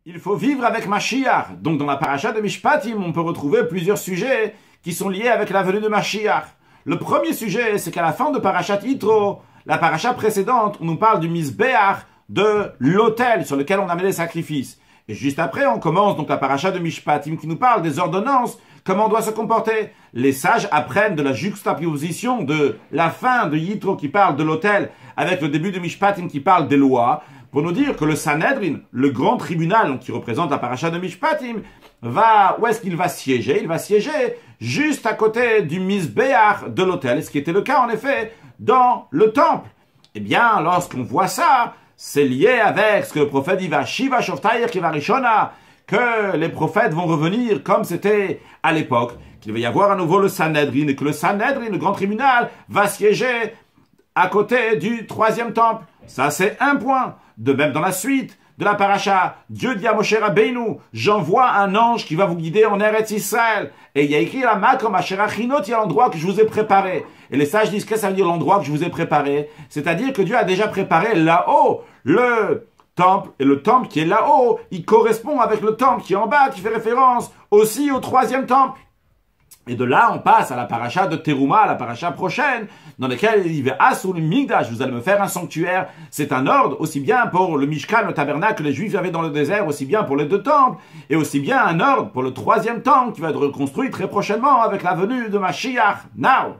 Il faut vivre avec Mashiach. Donc dans la paracha de Mishpatim, on peut retrouver plusieurs sujets qui sont liés avec la venue de Mashiach. Le premier sujet, c'est qu'à la fin de parachat Yitro, la paracha précédente, on nous parle du Mizbeach, de l'autel sur lequel on a mis les sacrifices. Et juste après, on commence donc la paracha de Mishpatim qui nous parle des ordonnances, comment on doit se comporter. Les sages apprennent de la juxtaposition de la fin de Yitro qui parle de l'autel avec le début de Mishpatim qui parle des lois, pour nous dire que le Sanhedrin, le grand tribunal donc, qui représente la paracha de Mishpatim, où est-ce qu'il va siéger? Il va siéger juste à côté du Mizbeach de l'autel, ce qui était le cas en effet dans le temple. Eh bien, lorsqu'on voit ça, c'est lié avec ce que le prophète dit, Shiva Shoftair Kiva Rishona, que les prophètes vont revenir comme c'était à l'époque, qu'il va y avoir à nouveau le Sanhedrin, et que le Sanhedrin, le grand tribunal, va siéger à côté du troisième temple. Ça, c'est un point. De même, dans la suite de la paracha, Dieu dit à Moshe Rabbeinu, j'envoie un ange qui va vous guider en Eretz Israël. Et il y a écrit la Makom Asher Achinot, il y a l'endroit que je vous ai préparé. Et les sages disent, qu'est-ce que ça veut dire l'endroit que je vous ai préparé? C'est-à-dire que Dieu a déjà préparé là-haut le temple, et le temple qui est là-haut, il correspond avec le temple qui est en bas, qui fait référence aussi au troisième temple. Et de là, on passe à la paracha de Teruma, la paracha prochaine, dans laquelle il dit « Asur Migdash, vous allez me faire un sanctuaire ». C'est un ordre aussi bien pour le Mishkan, le tabernacle que les Juifs avaient dans le désert, aussi bien pour les deux temples, et aussi bien un ordre pour le troisième temple qui va être reconstruit très prochainement avec la venue de Mashiach. Now!